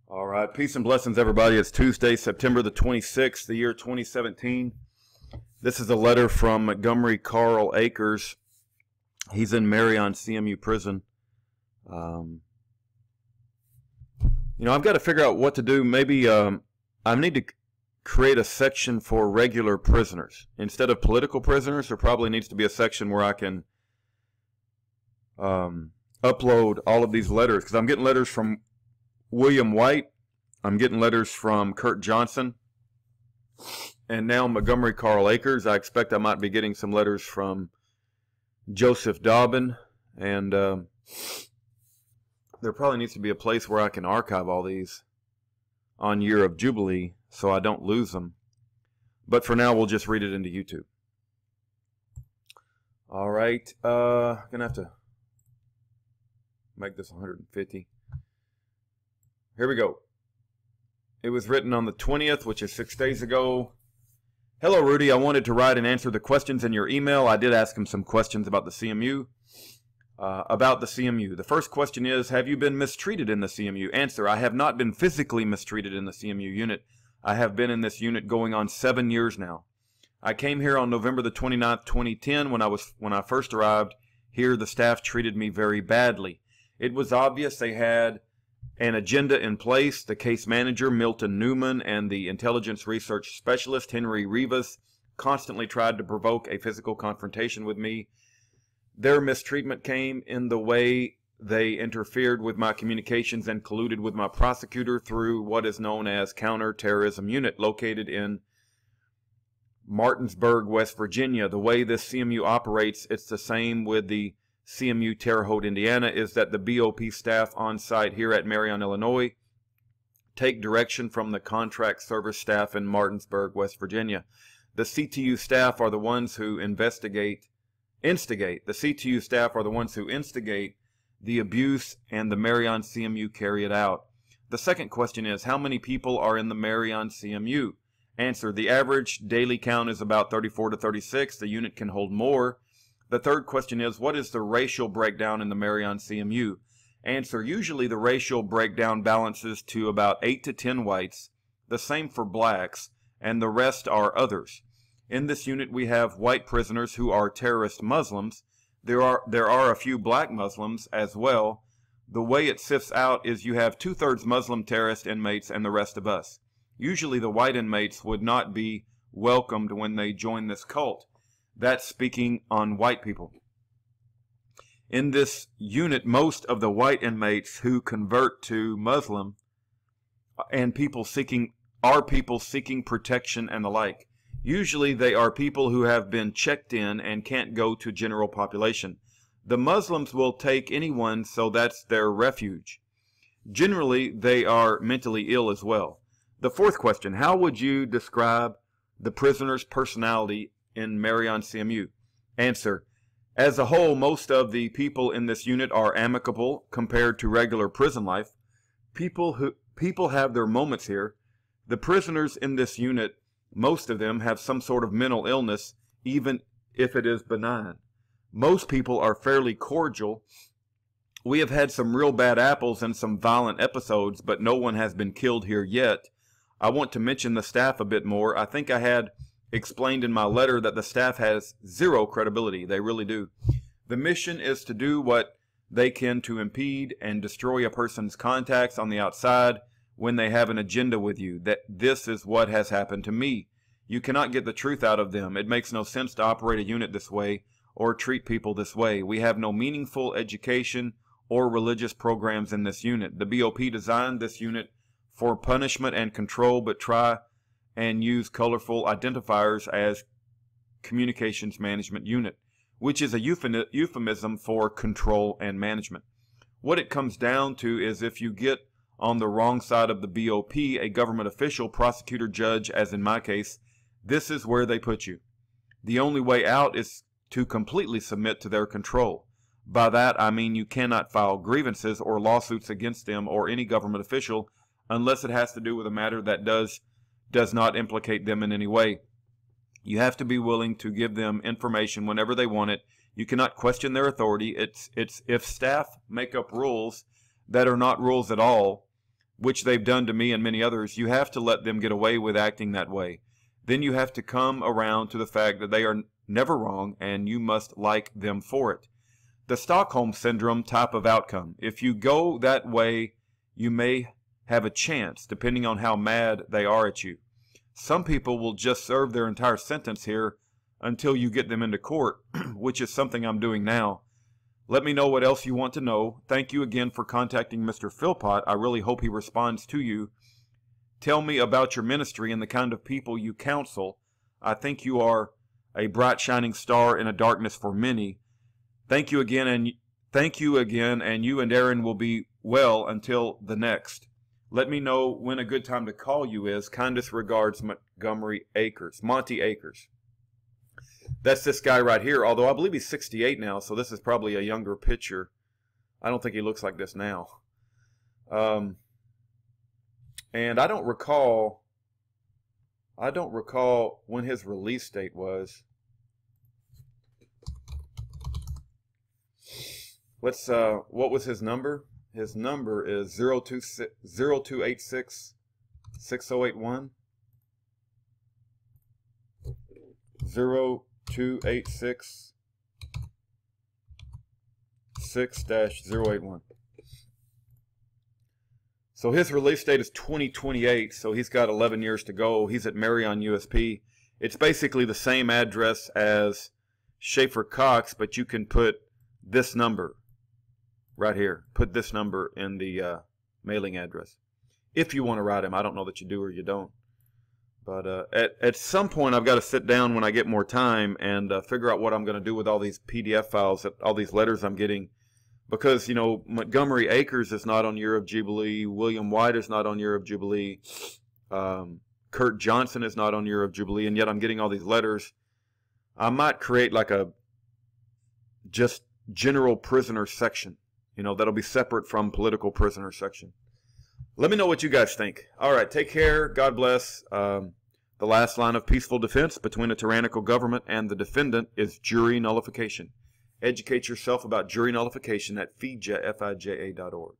All right, peace and blessings, everybody. It's Tuesday, September the 26th, the year 2017. This is a letter from Montgomery Carl Akers. He's in Marion CMU prison. I've got to figure out what to do. Maybe I need to create a section for regular prisoners. Instead of political prisoners, there probably needs to be a section where I can upload all of these letters, because I'm getting letters from William White, I'm getting letters from Kurt Johnson, and now Montgomery Carl Akers. I expect I might be getting some letters from Joseph Dobbin, and there probably needs to be a place where I can archive all these on Year of Jubilee so I don't lose them. But for now, we'll just read it into YouTube. All right, gonna have to make this 150. Here we go. It was written on the 20th, which is 6 days ago. Hello, Rudy. I wanted to write and answer the questions in your email. I did ask him some questions about the CMU. The first question is, have you been mistreated in the CMU? Answer, I have not been physically mistreated in the CMU unit. I have been in this unit going on 7 years now. I came here on November the 29th, 2010. When I first arrived here, the staff treated me very badly. It was obvious they had an agenda in place. The case manager, Milton Newman, and the intelligence research specialist, Henry Rivas, constantly tried to provoke a physical confrontation with me. Their mistreatment came in the way they interfered with my communications and colluded with my prosecutor through what is known as Counterterrorism Unit, located in Martinsburg, West Virginia. The way this CMU operates, it's the same with the CMU Terre Haute, Indiana, is that the BOP staff on site here at Marion, Illinois, take direction from the contract service staff in Martinsburg, West Virginia. The CTU staff are the ones who instigate the abuse, and the Marion CMU carry it out. The second question is, how many people are in the Marion CMU? Answer, the average daily count is about 34 to 36. The unit can hold more. The third question is, what is the racial breakdown in the Marion CMU? Answer, usually the racial breakdown balances to about 8 to 10 whites, the same for blacks, and the rest are others. In this unit we have white prisoners who are terrorist Muslims. There are a few black Muslims as well. The way it sifts out is you have 2/3 Muslim terrorist inmates and the rest of us. Usually the white inmates would not be welcomed when they join this cult. That's speaking on white people. In this unit, most of the white inmates who convert to Muslim and people seeking protection and the like. Usually they are people who have been checked in and can't go to general population. The Muslims will take anyone, so that's their refuge. Generally, they are mentally ill as well. The fourth question, how would you describe the prisoner's personality in Marion CMU? Answer, as a whole, most of the people in this unit are amicable compared to regular prison life. People have their moments here. The prisoners in this unit, most of them have some sort of mental illness, even if it is benign. Most people are fairly cordial. We have had some real bad apples and some violent episodes, but no one has been killed here yet. I want to mention the staff a bit more. I think I had explained in my letter that the staff has zero credibility. They really do. The mission is to do what they can to impede and destroy a person's contacts on the outside when they have an agenda with you. That this is what has happened to me. You cannot get the truth out of them. It makes no sense to operate a unit this way or treat people this way. We have no meaningful education or religious programs in this unit. The BOP designed this unit for punishment and control, but try and use colorful identifiers as communications management unit, which is a euphemism for control and management. What it comes down to is, if you get on the wrong side of the BOP, a government official, prosecutor, judge, as in my case, this is where they put you. The only way out is to completely submit to their control. By that I mean you cannot file grievances or lawsuits against them or any government official unless it has to do with a matter that does not implicate them in any way. You have to be willing to give them information whenever they want it. You cannot question their authority. It's if staff make up rules that are not rules at all, which they've done to me and many others, you have to let them get away with acting that way. Then you have to come around to the fact that they are never wrong, and you must like them for it. The Stockholm Syndrome type of outcome. If you go that way, you may have a chance, depending on how mad they are at you. Some people will just serve their entire sentence here until you get them into court, which is something I'm doing now. Let me know what else you want to know. Thank you again for contacting Mr. Philpott. I really hope he responds to you. Tell me about your ministry and the kind of people you counsel. I think you are a bright shining star in a darkness for many. Thank you again, and you and Aaron will be well until the next. Let me know when a good time to call you is. Kindest regards, Montgomery Akers. Monty Akers. That's this guy right here, although I believe he's 68 now, so this is probably a younger picture. I don't think he looks like this now. And I don't recall when his release date was. Let's what was his number? His number is 0286 6081. 0286 6-081. So his release date is 2028, so he's got 11 years to go. He's at Marion USP. It's basically the same address as Schaefer Cox, but you can put this number right here. Put this number in the mailing address. If you want to write him. I don't know that you do or you don't. But at some point, I've got to sit down when I get more time and figure out what I'm going to do with all these PDF files, all these letters I'm getting. Because, you know, Montgomery Akers is not on Year of Jubilee. William White is not on Year of Jubilee. Kurt Johnson is not on Year of Jubilee. And yet I'm getting all these letters. I might create like a just general prisoner section. You know, that'll be separate from political prisoner section. Let me know what you guys think. All right, take care. God bless. The last line of peaceful defense between a tyrannical government and the defendant is jury nullification. Educate yourself about jury nullification at fija.org.